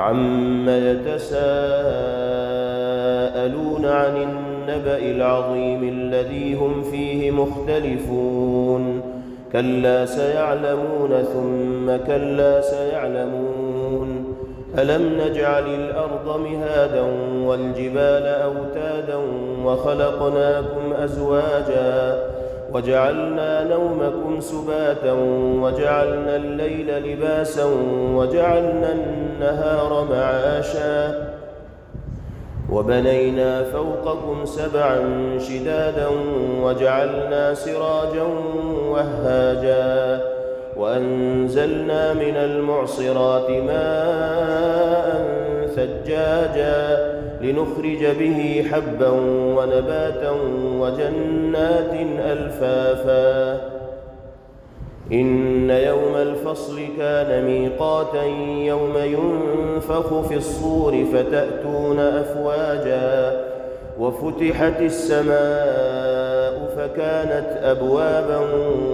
عَمَّ يَتَسَاءَلُونَ عَنِ النَّبَإِ الْعَظِيمِ الَّذِي هُمْ فِيهِ مُخْتَلِفُونَ كَلَّا سَيَعْلَمُونَ ثُمَّ كَلَّا سَيَعْلَمُونَ أَلَمْ نَجْعَلِ الْأَرْضَ مِهَادًا وَالْجِبَالَ أَوْتَادًا وَخَلَقْنَاكُمْ أَزْوَاجًا وَجَعَلْنَا نَوْمَكُمْ سُبَاتًا وَجَعَلْنَا اللَّيْلَ لِبَاسًا وَجَعَلْنَا النَّهَارَ مَعَاشًا وَبَنَيْنَا فَوْقَكُمْ سَبْعًا شِدَادًا وَجَعَلْنَا سِرَاجًا وَهَّاجًا وَأَنزَلْنَا مِنَ الْمُعْصِرَاتِ مَاءً ثَجَّاجًا لِنُخْرِجَ بِهِ حَبًّا وَنَبَاتًا وَجَنَّاتٍ أَلْفَافًا إِنَّ يَوْمَ الْفَصْلِ كَانَ مِيقَاتًا يَوْمَ يُنفَخُ فِي الصُّورِ فَتَأْتُونَ أَفْوَاجًا وَفُتِحَتِ السَّمَاءُ فَكَانَتْ أَبْوَابًا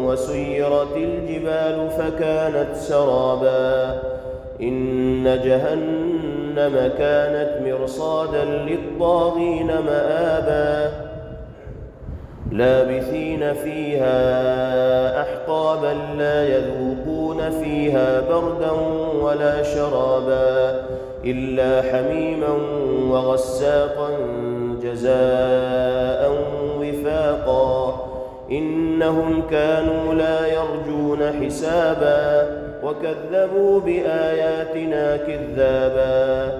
وَسُيِّرَتِ الْجِبَالُ فَكَانَتْ سَرَابًا إِنَّ جَهَنَّمَ كَانَتْ مِرْصَادًا لِلطَّاغِينَ مَآبًا لَابِثِينَ فِيهَا أَحْقَابًا لَا يَذُوقُونَ فِيهَا بَرْدًا وَلَا شَرَابًا إِلَّا حَمِيمًا وَغَسَّاقًا جَزَاءً وِفَاقًا إِنَّهُمْ كَانُوا لَا يَرْجُونَ حِسَابًا وَكَذَّبُوا بِآيَاتِنَا كِذَّابًا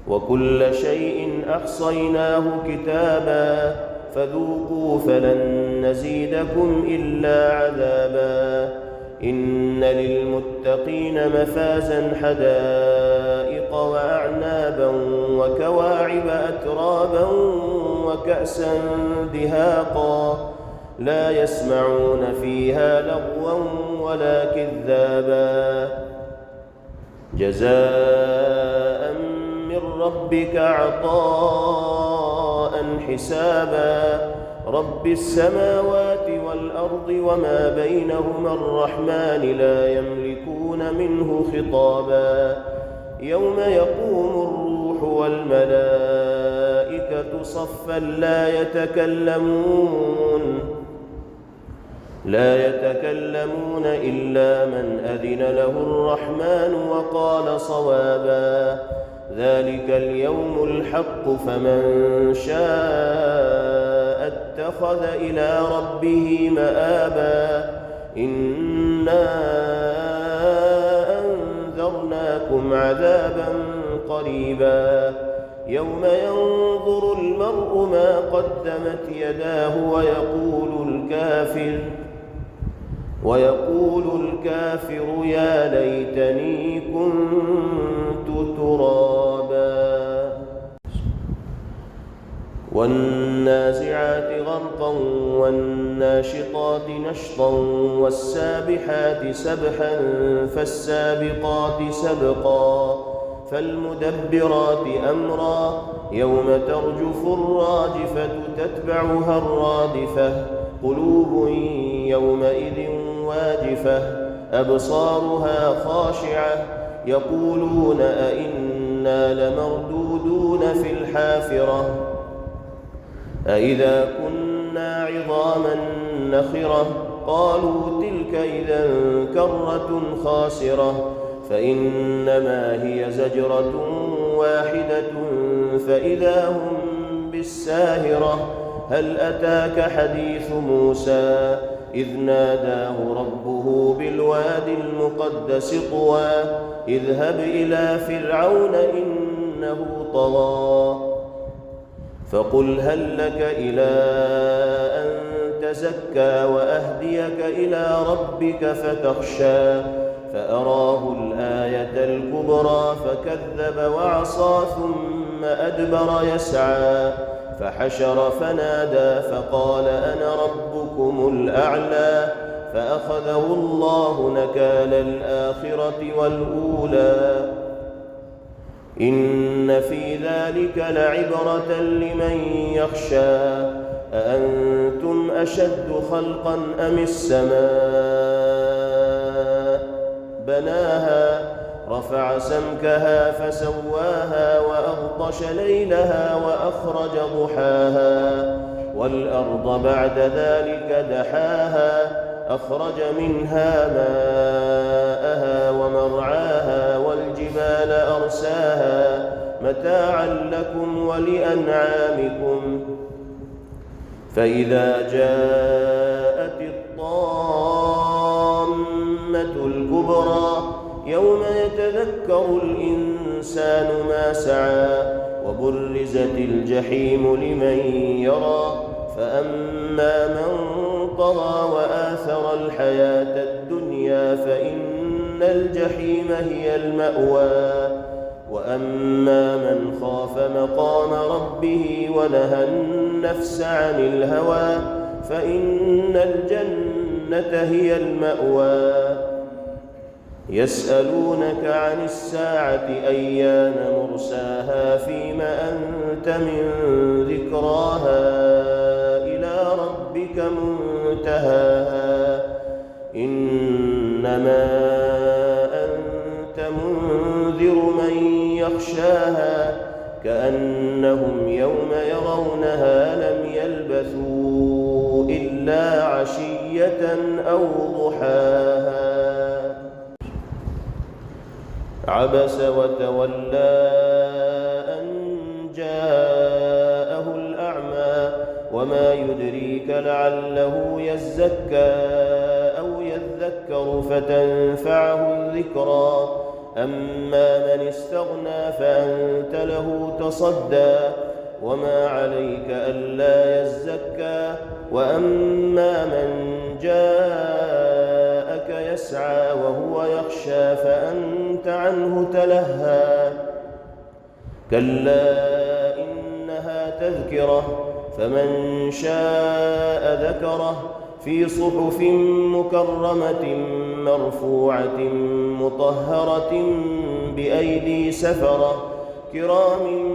وَكُلَّ شَيْءٍ أَحْصَيْنَاهُ كِتَابًا فَذُوقُوا فَلَن نَّزِيدَكُمْ إِلَّا عَذَابًا إِنَّ لِلْمُتَّقِينَ مَفَازًا حَدَائِقَ وَأَعْنَابًا وَكَوَاعِبَ أَتْرَابًا وَكَأْسًا دِهَاقًا لَا يَسْمَعُونَ فِيهَا لَغْوًا وَلَا كِذَّابًا جَزَاءً مِّن رَّبِّكَ عَطَاءً حِسَابًا رَبِّ السَّمَاوَاتِ وَالْأَرْضِ وَمَا بَيْنَهُمَا الرَّحْمَنِ لَا يَمْلِكُونَ مِنْهُ خِطَابًا يَوْمَ يَقُومُ الرُّوحُ وَالْمَلَائِكَةُ صَفًّا لا يتكلمون إلا من أذن له الرحمن وقال صوابا ذلك اليوم الحق فمن شاء اتخذ إلى ربه مآبا إنا أنذرناكم عذابا قريبا يوم ينظر المرء ما قدمت يداه ويقول الكافر يا ليتني كنت ترابا والنازعات غرقا والناشطات نشطا والسابحات سبحا فالسابقات سبقا فالمدبرات أمرا يوم ترجف الراجفة تتبعها الرادفة قلوب يومئذ واجفة أبصارها خاشعة يقولون أئنا لمردودون في الحافرة أئذا كنا عظاما نخرة قالوا تلك إذا كرة خاسرة فإنما هي زجرة واحدة فإذا هم بالساهرة هل أتاك حديث موسى إذ ناداه ربه بالوادي المقدس طوى اذهب إلى فرعون إنه طغى فقل هل لك إلى أن تزكى وأهديك إلى ربك فتخشى فأراه الآية الكبرى فكذب وعصى ثم أدبر يسعى فحشر فنادى فقال أنا ربكم الأعلى فأخذه الله نكال الآخرة والأولى إن في ذلك لعبرة لمن يخشى أأنتم أشد خلقا أم السماء بناها ورفع سمكها فسواها وأغطش ليلها وأخرج ضحاها والأرض بعد ذلك دحاها أخرج منها ماءها ومرعاها والجبال أرساها متاعا لكم ولأنعامكم فإذا جاءت الطامة الكبرى يوم يتذكر الإنسان ما سعى وبرزت الجحيم لمن يرى فأما من طغى وآثر الحياة الدنيا فإن الجحيم هي المأوى وأما من خاف مقام ربه ونهى النفس عن الهوى فإن الجنة هي المأوى يسألونك عن الساعة أيان مرساها فيم أنت من ذكراها إلى ربك منتهاها إنما أنت منذر من يخشاها كأنهم يوم يرونها لم يلبثوا إلا عشية أو ضحاها عبس وتولى أن جاءه الأعمى وما يدريك لعله يزكى أو يذكر فتنفعه الذكرى أما من استغنى فأنت له تصدى وما عليك ألا يزكى وأما من جاءك يسعى وهو يخشى فأنت عنه تلهى كلا إنها تذكرة فمن شاء ذكره في صحف مكرمة مرفوعة مطهرة بأيدي سفرة كرام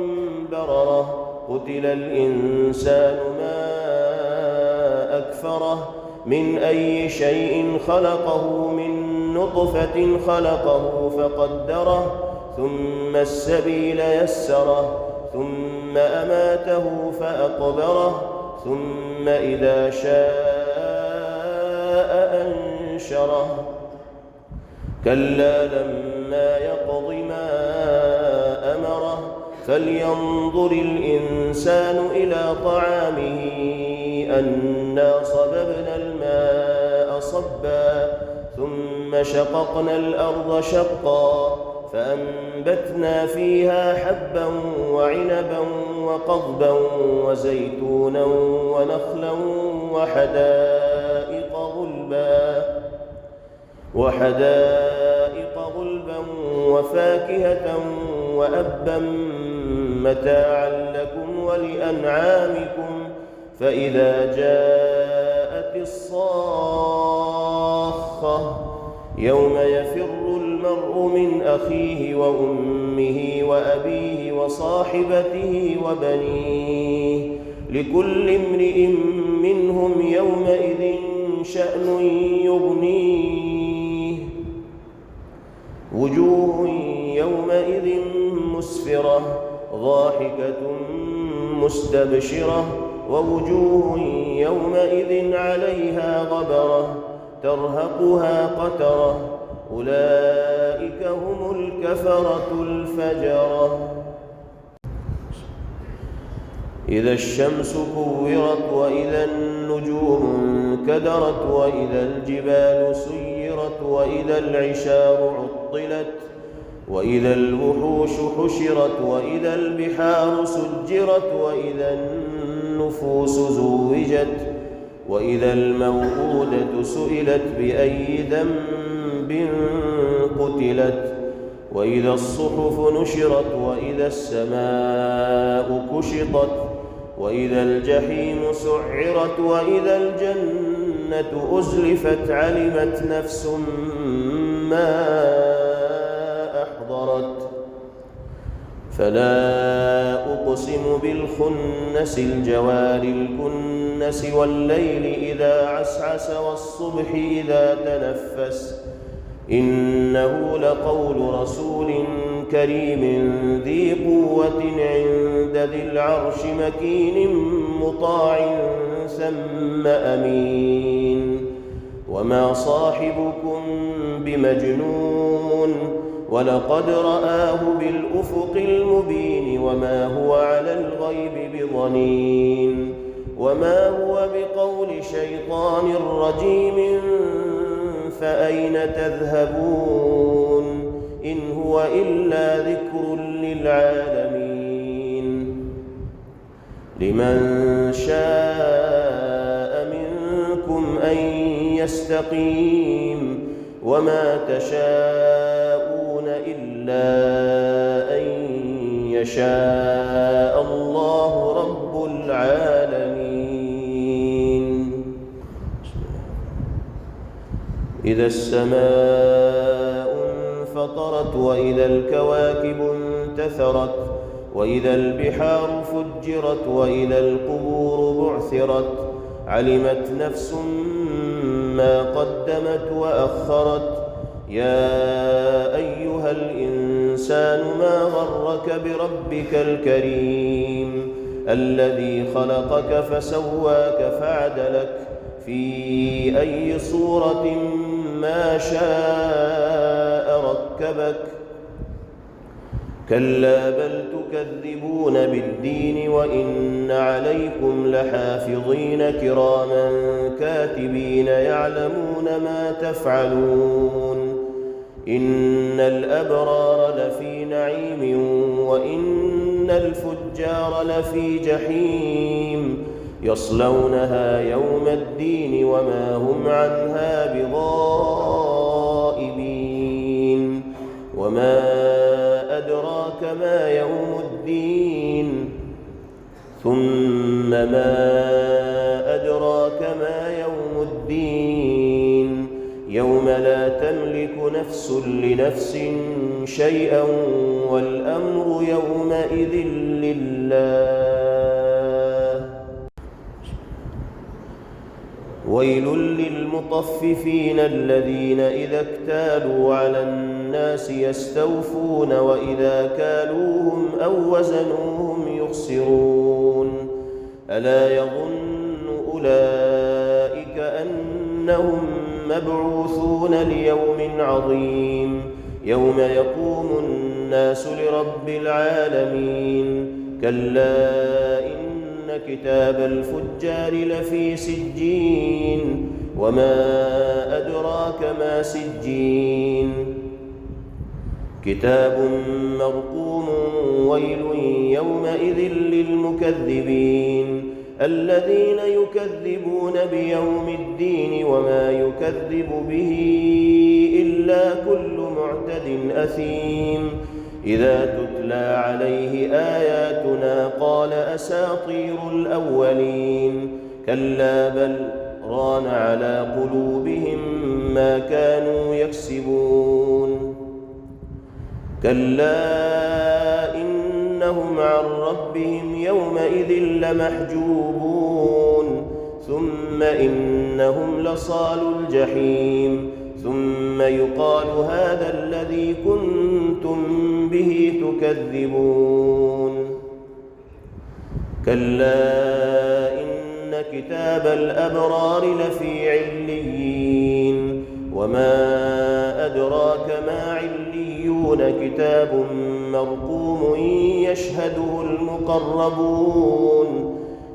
بررة قتل الإنسان ما أكفره من أي شيء خلقه من نطفة خلقه فقدره ثم السبيل يسره ثم أماته فأقبره ثم إذا شاء أنشره كلا لما يقض ما أمره فلينظر الإنسان إلى طعامه أنا صببنا الماء صبا ثم شققنا الأرض شقا فأنبتنا فيها حبا وعنبا وقضبا وزيتونا ونخلا وحدائق غلبا وفاكهة وأبا متاعا لكم ولأنعامكم فإذا جاءت الصاخة يوم يفر المرء من أخيه وأمه وأبيه وصاحبته وبنيه لكل امرئ منهم يومئذ شأن يغنيه وجوه يومئذ مسفرة ضاحكة مستبشرة ووجوه يومئذ عليها غبرة ترهقها قترة أولئك هم الكفرة الفجرة إذا الشمس كورت وإذا النجوم انكدرت وإذا الجبال سيرت وإذا العشار عطلت وإذا الوحوش حشرت وإذا البحار سجرت وإذا النفوس زوجت وإذا الموءودة سئلت بأي ذنب قتلت وإذا الصحف نشرت وإذا السماء كشطت وإذا الجحيم سعرت وإذا الجنة أزلفت علمت نفس ما أحضرت فلا أقسم بالخنس الجوار الكنس والليل إذا عسعس والصبح إذا تنفس إنه لقول رسول كريم ذي قوة عند ذي العرش مكين مطاع ثم أمين وما صاحبكم بمجنون ولقد رآه بالأفق المبين وما هو على الغيب بضنين وما هو بقول شيطان رجيم فأين تذهبون إن هو إلا ذكر للعالمين لمن شاء منكم أن يستقيم وما تشاءون إلا أن يشاء الله رب العالمين. إذا السماء انفطرت وإذا الكواكب انتثرت وإذا البحار فجرت وإذا القبور بعثرت علمت نفس ما قدمت وأخرت يا أيها الإنسان ما غرك بربك الكريم الذي خلقك فسواك فعدلك في أي صورة ما شاء ركبك كلا بل تكذبون بالدين وإن عليكم لحافظين كراما كاتبين يعلمون ما تفعلون إن الأبرار لفي نعيم وإن الفجار لفي جحيم يصلونها يوم الدين وما هم عنها بغائبين وما أدراك ما يوم الدين ثم ما أدراك ما يوم الدين يوم لا تملك نفس لنفس شيئا والأمر يومئذ لله. ويل للمطففين الذين إذا اكتالوا على الناس يستوفون وإذا كالوهم أو وزنوهم يخسرون ألا يظن أولئك أنهم مبعوثون ليوم عظيم يوم يقوم الناس لرب العالمين كلا إن كتاب الفجار لفي سجين وما أدراك ما سجين كتاب مرقوم ويل يومئذ للمكذبين الذين يكذبون بيوم الدين وما يكذب به إلا كل معتد أثيم إذا تتلى عليه آياتنا قال أساطير الأولين كلا بل ران على قلوبهم ما كانوا يكسبون كلا إنهم عن ربهم يومئذ لمحجوبون ثم إنهم لصال الجحيم ثم يقال هذا الذي كنتم به تكذبون كلا إن كتاب الأبرار لفي عليين وما أدراك ما عليون كتاب مرقوم يشهده المقربون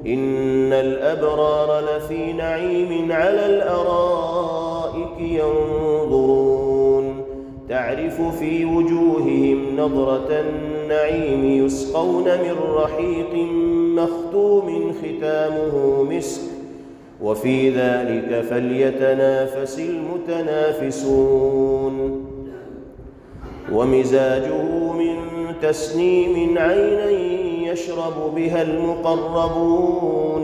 إن الأبرار لفي نعيم على الأرائك ينظرون تعرف في وجوههم نضرة النعيم يسقون من رحيق مختوم ختامه مسك وفي ذلك فليتنافس المتنافسون ومزاجه من تسنيم عينا يشرب بها المقربون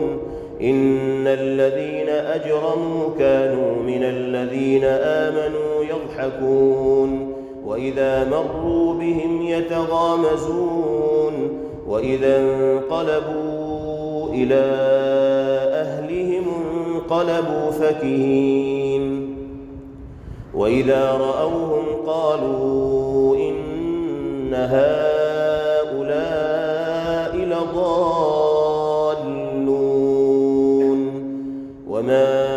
إن الذين أجرموا كانوا من الذين آمنوا يضحكون وإذا مروا بهم يتغامزون وإذا انقلبوا إلى أهلهم انقلبوا فكهين وإذا رأوهم قالوا إن هؤلاء لضالون وما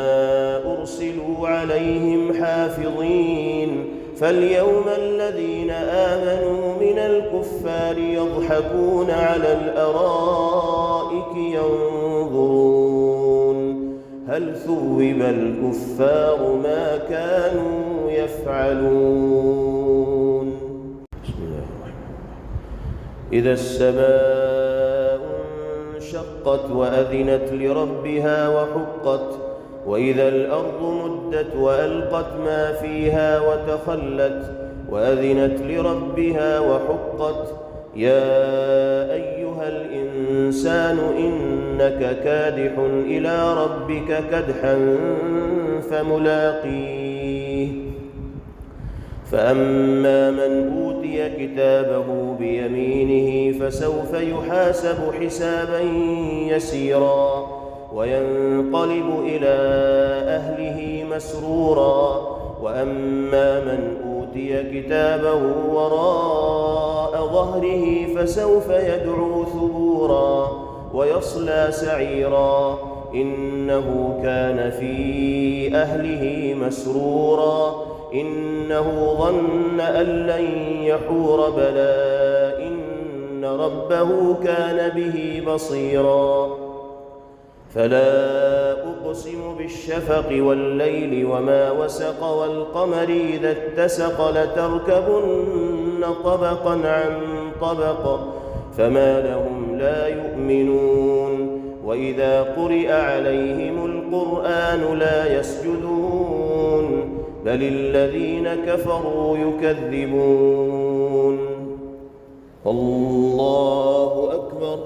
أرسلوا عليهم حافظين فاليوم الذين آمنوا من الكفار يضحكون على الأرائك ينظرون هل ثوب الكفار ما كانوا يفعلون. بسم الله الرحمن الرحيم. إذا السماء انشقت وأذنت لربها وحقت وإذا الأرض مدت وألقت ما فيها وتخلت وأذنت لربها وحقت يا أيها الإنسان إنك كادح إلى ربك كدحا فملاقيه فأما من أوتي كتابه بيمينه فسوف يحاسب حسابا يسيرا وينقلب إلى أهله مسرورا وأما من أوتي كتابه وراء ظهره فسوف يدعو ثبورا ويصلى سعيرا إنه كان في أهله مسرورا إنه ظن أن لن يحور بلى إن ربه كان به بصيرا فلا أقسم بالشفق والليل وما وسق والقمر إذا اتسق لتركبن طبقا عن طبق فما لهم لا يؤمنون وإذا قرئ عليهم القرآن لا يسجدون بل الذين كفروا يكذبون. الله أكبر.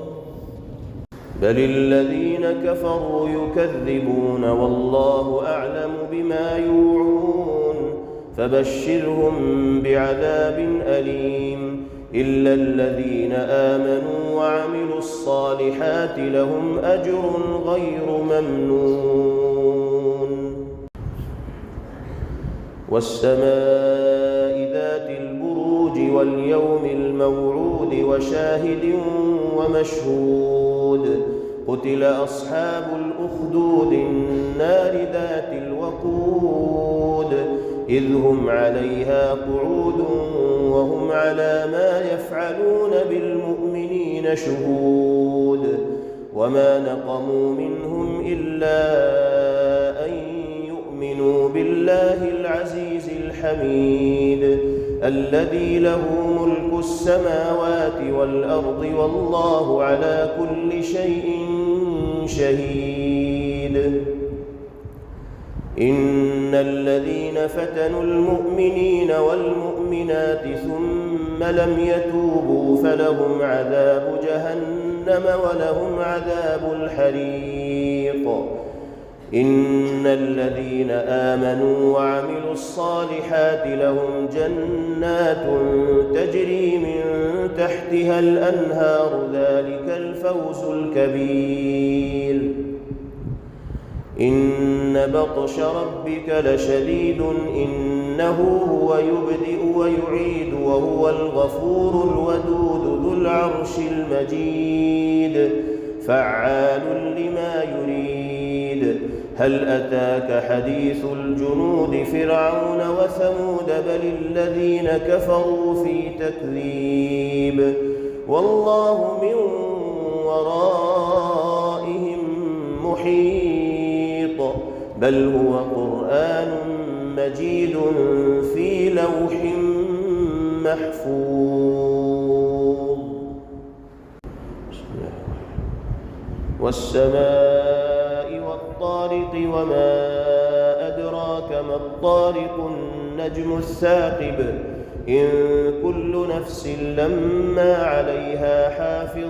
بل الذين كفروا يكذبون والله أعلم بما يوعون فبشرهم بعذاب أليم إلا الذين آمنوا وعملوا الصالحات لهم أجر غير ممنون. والسماء ذات البروج واليوم الموعود وشاهد ومشهود قتل أصحاب الأخدود النار ذات الوقود إذ هم عليها قعود وهم على ما يفعلون بالمؤمنين شهود وما نقموا منهم إلا أن يؤمنوا بالله العزيز الحميد الذي له ملك السماوات والأرض والله على كل شيء شهيد. إن الذين فتنوا المؤمنين والمؤمنات ثم لم يتوبوا فلهم عذاب جهنم ولهم عذاب الحريق. إن الذين آمنوا وعملوا الصالحات لهم جنات تجري من تحتها الأنهار ذلك الفوز الكبير. إن بطش ربك لشديد إنه هو يبدئ ويعيد وهو الغفور الودود ذو العرش المجيد فعال لما يريد. هل أتاك حديث الجنود فرعون وثمود بل الذين كفروا في تكذيب والله من ورائهم محيط بل هو قرآن مجيد في لوح محفوظ. والسماء والطارق وما أدراك ما الطارق النجم الثاقب إن كل نفس لما عليها حافظ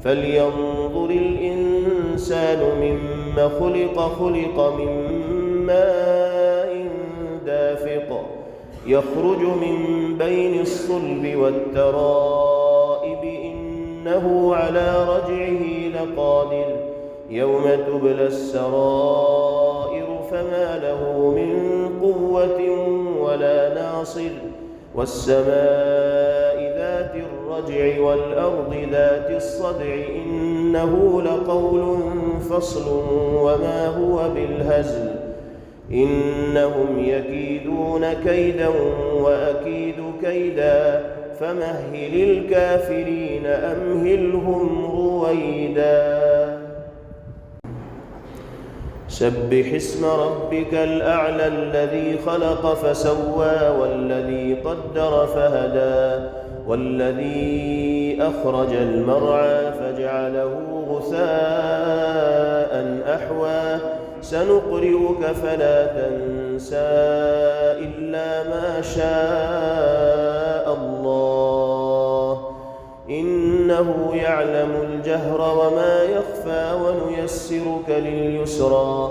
فلينظر الإنسان مما خلق من ماء دافق يخرج من بين الصلب والترائب إنه على رجعه لقادر يوم تبلى السرائر فما له من قوة ولا ناصر والسماء ذات الرجع والأرض ذات الصدع إنه لقول فصل وما هو بالهزل إنهم يكيدون كيدا وأكيد كيدا فمهل الكافرين أمهلهم رويدا سبح اسم ربك الأعلى الذي خلق فسوى والذي قدر فهدى والذي أخرج المرعى فجعله غثاء أحوى سنقرئك فلا تنسى إلا ما شاء الله إنه يعلم الجهر وما يخفى ونيسرك لليسرى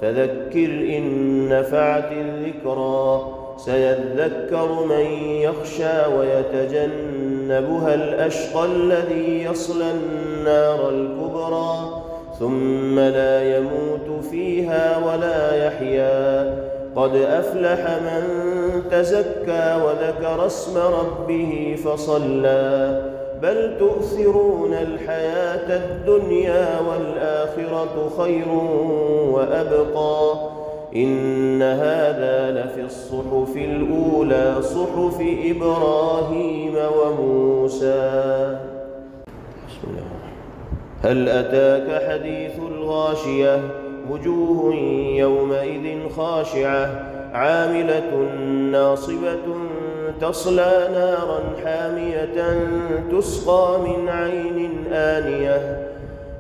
فذكر إن نفعت الذكرى سيذكر من يخشى ويتجنبها الأشقى الذي يصلى النار الكبرى ثم لا يموت فيها ولا يحيا قد أفلح من تزكى وذكر اسم ربه فصلى بل تؤثرون الحياة الدنيا والآخرة خير وأبقى إن هذا لفي الصحف الأولى صحف إبراهيم وموسى. بسم الله. هل أتاك حديث الغاشية وجوه يومئذ خاشعة عاملة ناصبة تصلى نارا حامية تسقى من عين آنية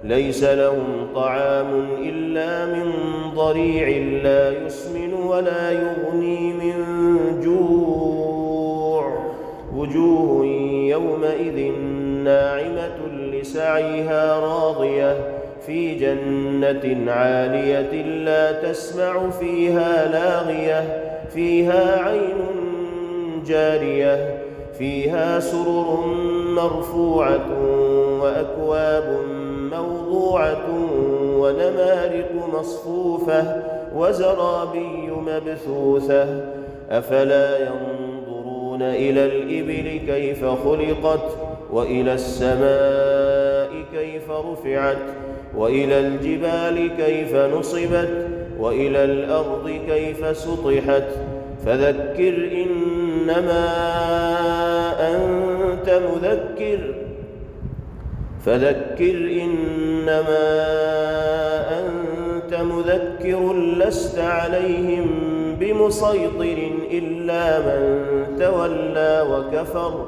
ليس لهم طعام إلا من ضريع لا يسمن ولا يغني من جوع وجوه يومئذ ناعمة لسعيها راضية في جنة عالية لا تسمع فيها لاغية فيها عين جارية فيها سرر مرفوعة وأكواب موضوعة ونمارق مصفوفة وزرابي مبثوثة أفلا ينظرون إلى الإبل كيف خلقت وإلى السماء كيف رفعت وإلى الجبال كيف نصبت وإلى الأرض كيف سطحت فذكر إنما أنت مذكر لست عليهم بمسيطر إلا من تولى وكفر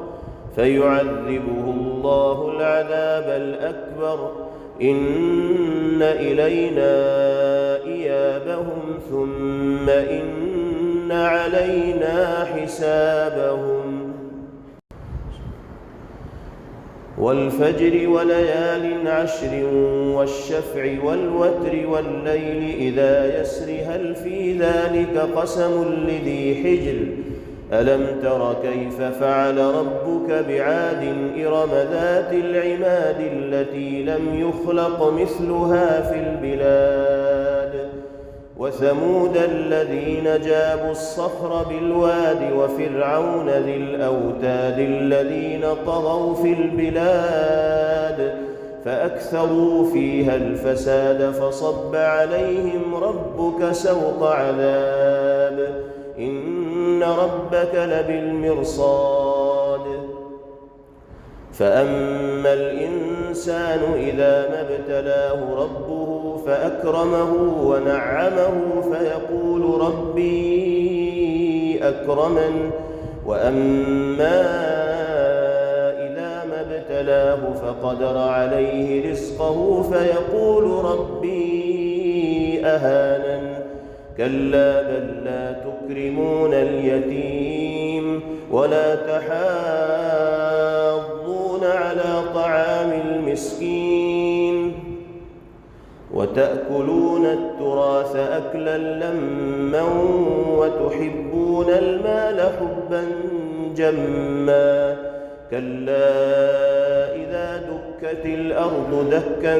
فيعذبه الله العذاب الأكبر إن إلينا إيابهم ثم إن علينا حسابهم والفجر وليال عشر والشفع والوتر والليل إذا يسر هل في ذلك قسم لذي حجر ألم تر كيف فعل ربك بعاد إرم ذات العماد التي لم يخلق مثلها في البلاد وثمود الذين جابوا الصخر بالواد وفرعون ذي الأوتاد الذين طغوا في البلاد فأكثروا فيها الفساد فصب عليهم ربك سوط عذاب إن ربك لبالمرصاد فأما الإنسان إذا ما ابتلاه ربه فأكرمه ونعمه فيقول ربي أكرمن وأما إذا ما ابتلاه فقدر عليه رزقه فيقول ربي أهانن كلا بل لا تكرمون اليتيم ولا تحاضون على طعام المسكين وتأكلون التراث أكلا لما وتحبون المال حبا جما كلا إذا دكت الأرض دكا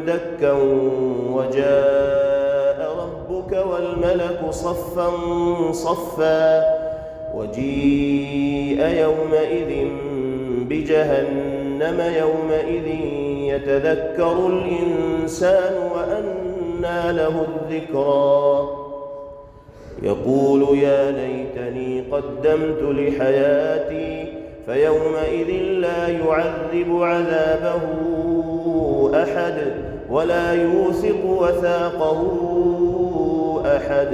دكا وجاء ربك والملك صفا صفا وجيء يومئذ بجهنم يومئذ يتذكر الإنسان وأنى له الذكرى يقول يا ليتني قدمت لحياتي فيومئذ لا يعذب عذابه أحد ولا يوثق وثاقه أحد.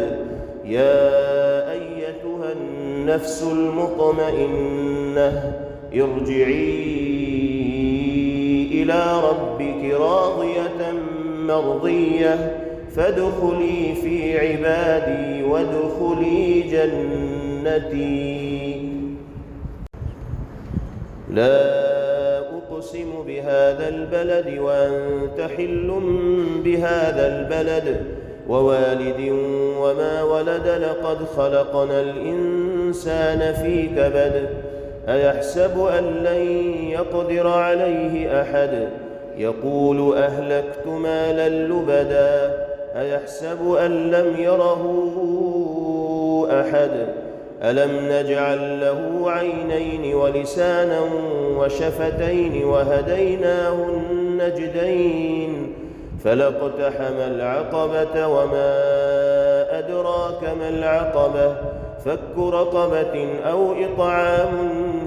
يا أيتها النفس المطمئنة ارجعي إلى ربك راضية مرضية فادخلي في عبادي وادخلي جنتي. لا أقسم بهذا البلد وأنت حل بهذا البلد ووالد وما ولد لقد خلقنا الإنسان في كبد. أيحسب أن لن يقدر عليه أحد يقول أهلكت مالا لبدا أيحسب أن لم يره أحد ألم نجعل له عينين ولسانا وشفتين وهديناه النجدين فلاقتحم العقبة وما أدراك ما العقبة فك رقبة أو إطعام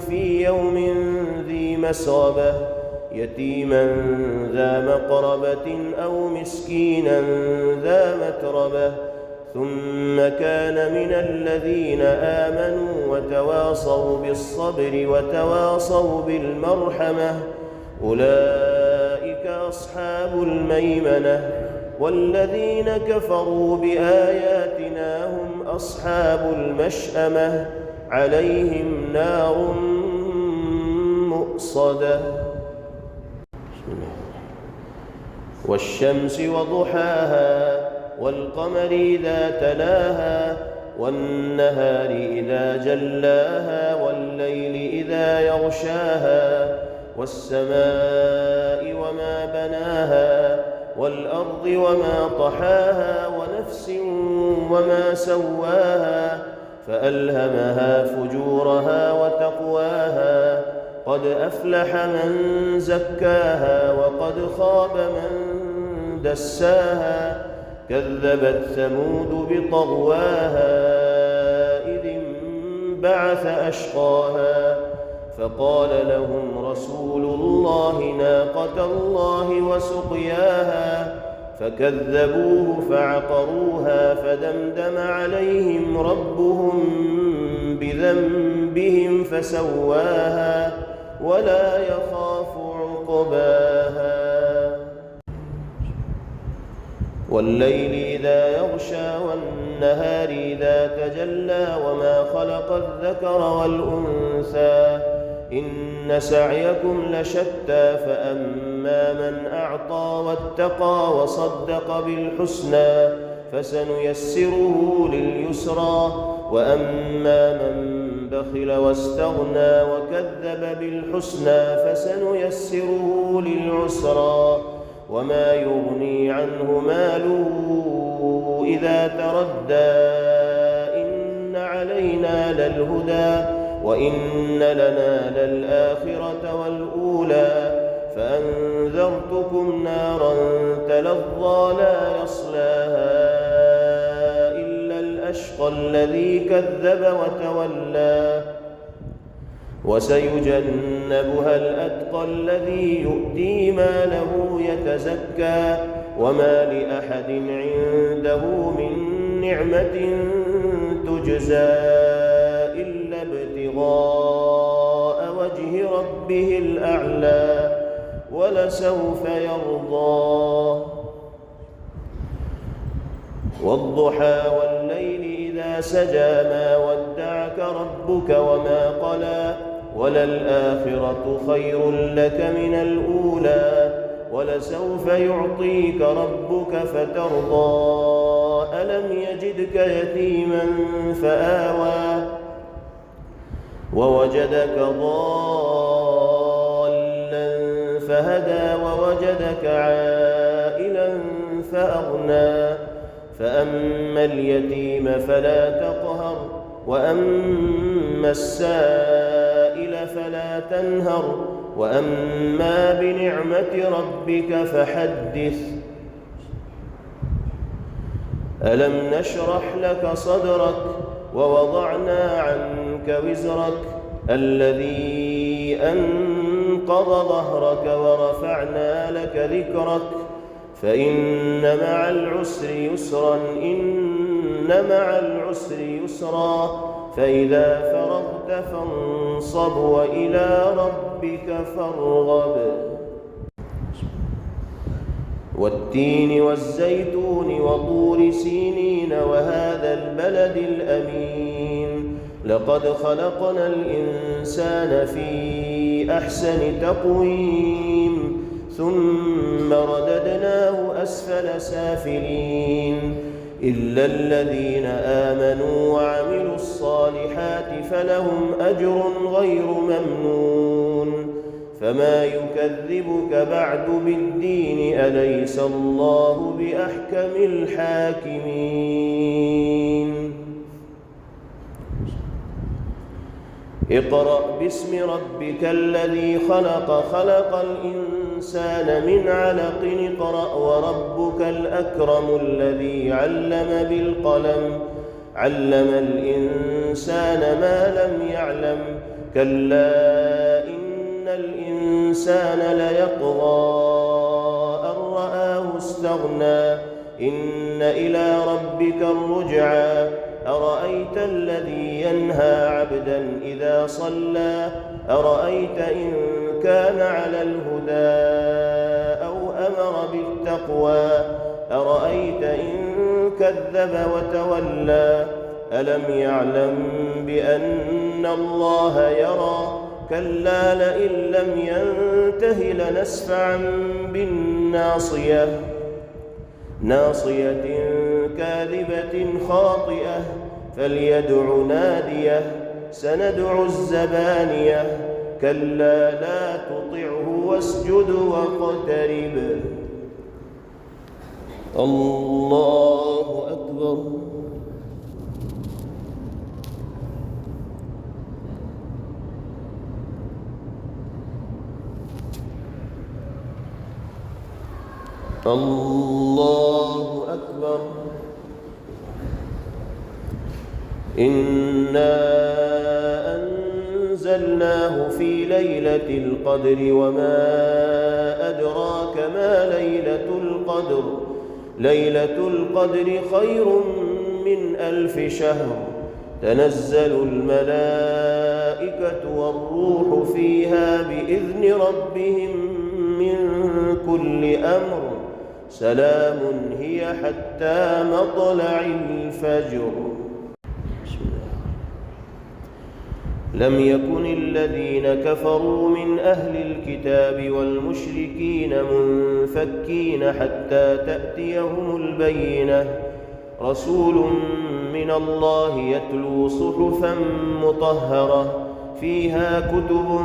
في يوم ذي مسغبة يتيما ذا مقربة أو مسكينا ذا متربة ثم كان من الذين آمنوا وتواصوا بالصبر وتواصوا بالمرحمة أولئك أصحاب الميمنة والذين كفروا بآياتنا هم أصحاب المشأمة عليهم نار مؤصدة. والشمس وضحاها والقمر إذا تلاها والنهار إذا جلاها والليل إذا يغشاها والسماء وما بناها والأرض وما طحاها ونفس وما سواها فألهمها فجورها وتقواها قد أفلح من زكاها وقد خاب من دساها كذبت ثمود بطغواها إذ انبعث أشقاها فقال لهم رسول الله ناقة الله وسقياها فكذبوه فعقروها فدمدم عليهم ربهم بذنبهم فسواها ولا يخاف عقباها. والليل إذا يغشى والنهار إذا تجلى وما خلق الذكر والأنثى إن سعيكم لشتى فأما من أعطى واتقى وصدق بالحسنى فسنيسره لليسرى وأما من بخل واستغنى وكذب بالحسنى فسنيسره للعسرى وما يغني عنه ماله إذا تردى إن علينا للهدى وإن لنا للآخرة والأولى فأنذرتكم نارا تلظى لا يصلاها إلا الأشقى الذي كذب وتولى وسيجنبها الأتقى الذي يؤتي ماله يتزكى وما لأحد عنده من نعمة تجزى إلا ابتغاء وجه ربه الأعلى ولسوف يرضى. والضحى والليل إذا سجى ما ودعك ربك وما قلى وللآخرة خير لك من الأولى ولسوف يعطيك ربك فترضى ألم يجدك يتيما فآوى ووجدك ضالا فهدى ووجدك عائلا فأغنى فأما اليتيم فلا تقهر وأما وأما السائل فلا تنهر وأما بنعمة ربك فحدث. ألم نشرح لك صدرك ووضعنا عنك وزرك الذي أنقض ظهرك ورفعنا لك ذكرك فإن مع العسر يسرا إن مع العسر يسرا فإذا فرغت فانصب وإلى ربك فارغب. والتين والزيتون وطور سينين وهذا البلد الأمين لقد خلقنا الإنسان في أحسن تقويم ثم رددناه أسفل سافلين إلا الذين آمنوا وعملوا الصالحات فلهم أجر غير ممنون. فما يكذبك بعد بالدين أليس الله بأحكم الحاكمين. اقرأ باسم ربك الذي خلق خلق الإنسان من علق اقرأ وربك الأكرم الذي علم بالقلم علم الإنسان ما لم يعلم كلا إن الإنسان ليطغى أن رآه استغنى إن إلى ربك الرجعى أرأيت الذي ينهى عبدا إذا صلى أرأيت إن كان على الهدى أو أمر بالتقوى أرأيت إن كذب وتولى ألم يعلم بأن الله يرى كلا لئن لم ينته لنسفعا بالناصية ناصية كاذبة خاطئة فليدع ناديه سندع الزبانية كلا لا تطعه واسجد واقترب. الله أكبر. الله أكبر. إنا أنزلناه في ليلة القدر وما أدراك ما ليلة القدر ليلة القدر خير من 1000 شهر تنزل الملائكة والروح فيها بإذن ربهم من كل أمر سلام هي حتى مطلع الفجر. لم يكن الذين كفروا من أهل الكتاب والمشركين منفكين حتى تأتيهم البينة رسول من الله يتلو صحفا مطهرة فيها كتب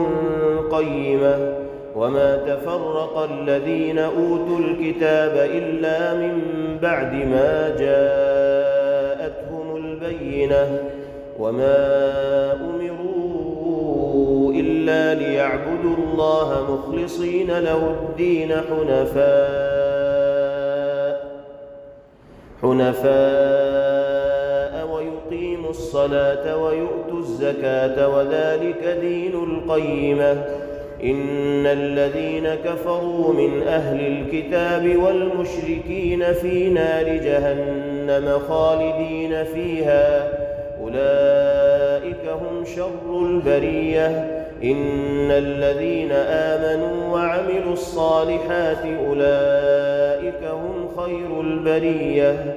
قيمة وما تفرق الذين أوتوا الكتاب إلا من بعد ما جاءتهم البينة وما أمروا إلا ليعبدوا الله مخلصين له الدين حنفاء ويقيموا الصلاة ويؤتوا الزكاة وذلك دين القيمة إن الذين كفروا من أهل الكتاب والمشركين في نار جهنم خالدين فيها أولئك هم شر البرية إن الذين آمنوا وعملوا الصالحات أولئك هم خير البرية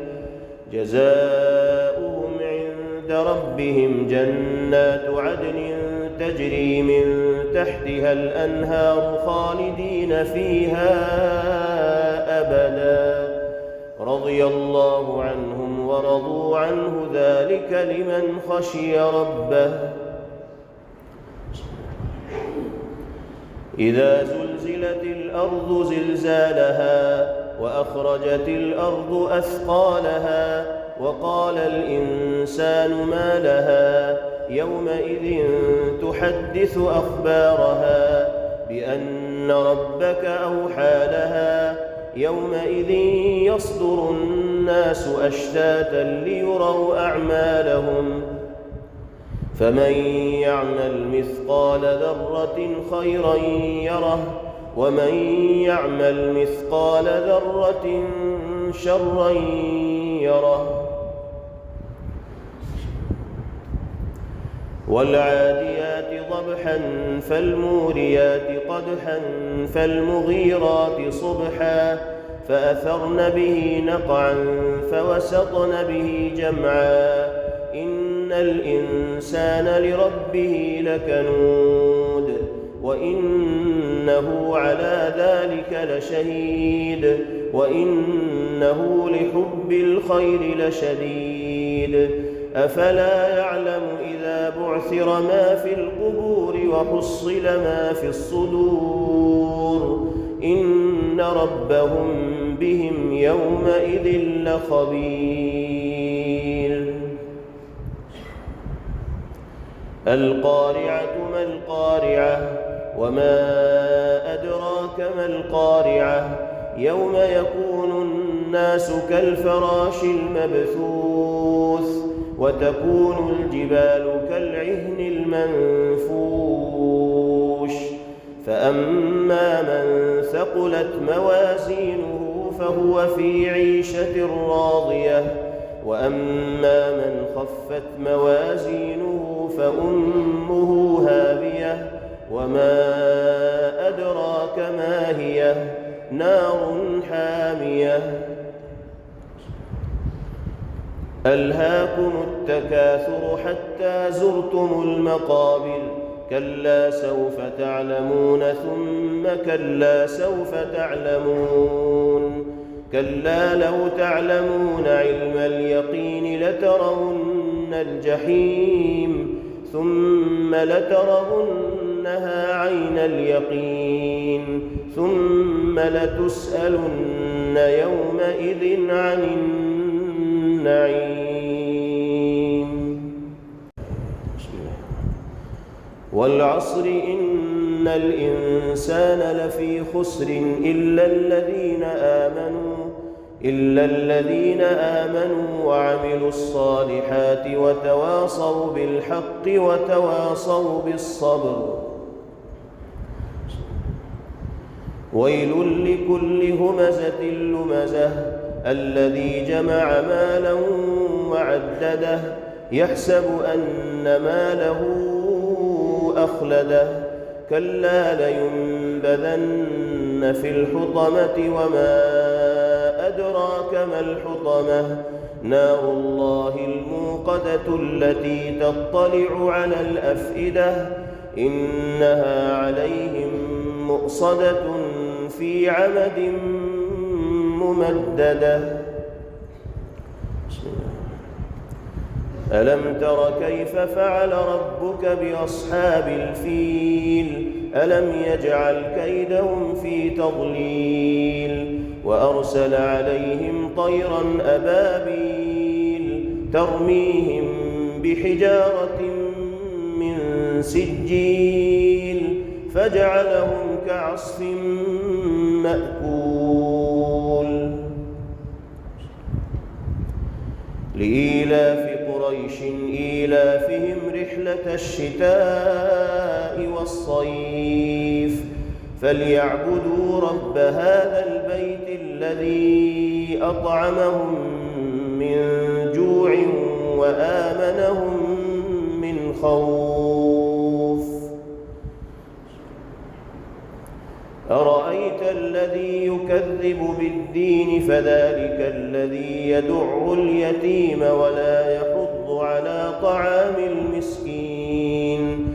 جزاؤهم عند ربهم جنات عدن تجري من تحتها الأنهار خالدين فيها أبدا رضي الله عنهم ورضوا عنه ذلك لمن خشي ربه. إذا زلزلت الأرض زلزالها وأخرجت الأرض أثقالها وقال الإنسان ما لها يومئذ تحدث أخبارها بأن ربك أوحى لها يومئذ يصدر الناس أشتاتا ليروا أعمالهم فمن يعمل مثقال ذرة خيرا يره ومن يعمل مثقال ذرة شرا يره والعاديات ضبحا فالموريات قدحا فالمغيرات صبحا فأثرن به نقعا فوسطن به جمعا إن الإنسان لربه لكنود وإنه على ذلك لشهيد وإنه لحب الخير لشديد أفلا يعلم إذا بعثر ما في القبور وحصل ما في الصدور إن ربهم بهم يومئذ لخبير القارعة ما القارعة وما أدراك ما القارعة يوم يكون الناس كالفراش المبثوث وتكون الجبال كالعهن المنفوش فأما من ثقلت موازينه فهو في عيشة راضية وأما من خفت موازينه فأمه هاوية وما أدراك ما هي نار حامية ألهاكم التكاثر حتى زرتم المقابر كلا سوف تعلمون ثم كلا سوف تعلمون كلا لو تعلمون علم اليقين لترون الجحيم ثم لترونها عين اليقين ثم لتسألن يومئذ عن النعيم والعصر إن الإنسان لفي خسر إلا الذين آمنوا وعملوا الصالحات وتواصوا بالحق وتواصوا بالصبر ويل لكل همزة لمزة الذي جمع مالا وعدده يحسب أن ماله أخلده كلا لينبذن في الحطمة وما أدراك ما الحطمة نار الله الموقدة التي تطلع على الأفئدة إنها عليهم مؤصدة في عمد ممددة ألم تر كيف فعل ربك بأصحاب الفيل ألم يجعل كيدهم في تضليل وأرسل عليهم طيرا أبابيل ترميهم بحجارة من سجيل فجعلهم كعصف مأكول لإيلاف قريش إيلافهم رحلة الشتاء والصيف فليعبدوا رب هذا البيت الذي أطعمهم من جوع وآمنهم من خوف أرأيت الذي يكذب بالدين فذلك الذي يدع اليتيم ولا يحض على طعام المسكين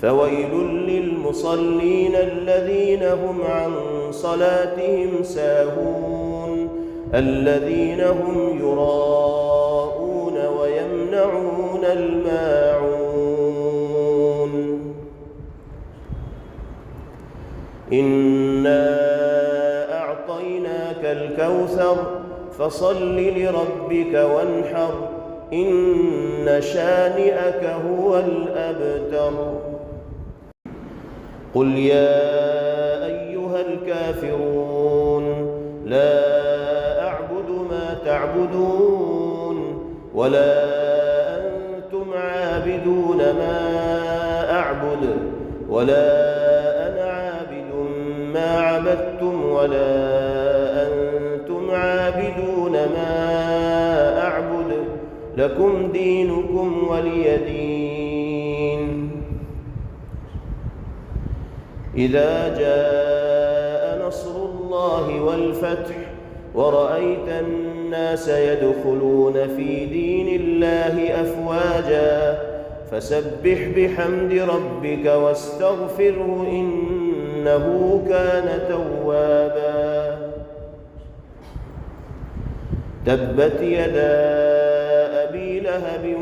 فويل للمصلين الذين هم عن صلاتهم ساهون الذين هم يراءون ويمنعون الماعون إنا أعطيناك الكوثر فصل لربك وانحر إن شانئك هو الأبتر. قل يا أيها الكافرون لا أعبد ما تعبدون ولا أنتم عابدون ما أعبد ولا أنا عابد ما عبدتم ولا أنتم عابدون ما أعبد لكم دينكم ولي دين. إذا جاء نصر الله والفتح ورأيت الناس يدخلون في دين الله أفواجا فسبح بحمد ربك واستغفره إنه كان توابا. تبت يدا أبي لهب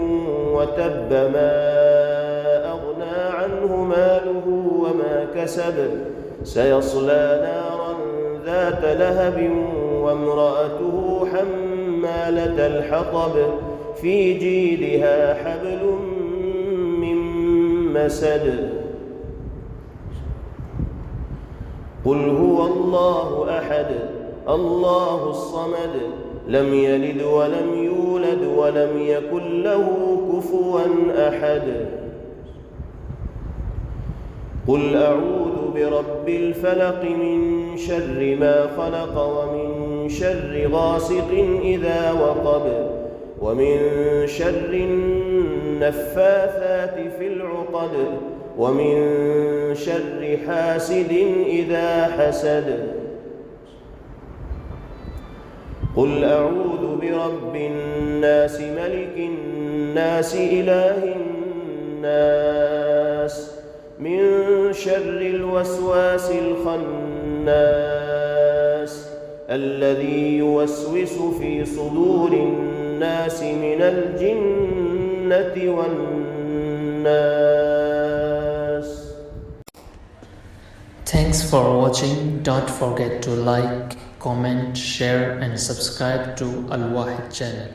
وتب ما أغنى عنه ماله وما كسب سيصلى نارا ذات لهب وامرأته حمالة الحطب في جيدها حبل من مسد. قل هو الله أحد الله الصمد لم يلد ولم يولد ولم يكن له كفوا أحد. قل أعوذ برب الفلق من شر ما خلق ومن شر غاسق إذا وقب ومن شر النفاثات في العقد ومن شر حاسد إذا حسد. قل أعوذ برب الناس ملك الناس إله الناس من شر الوسواس الخناس الذي يوسوس في صدور الناس من الجنة والناس. Thanks for watching. Don't forget to like, comment, share and subscribe to Al Wahid channel.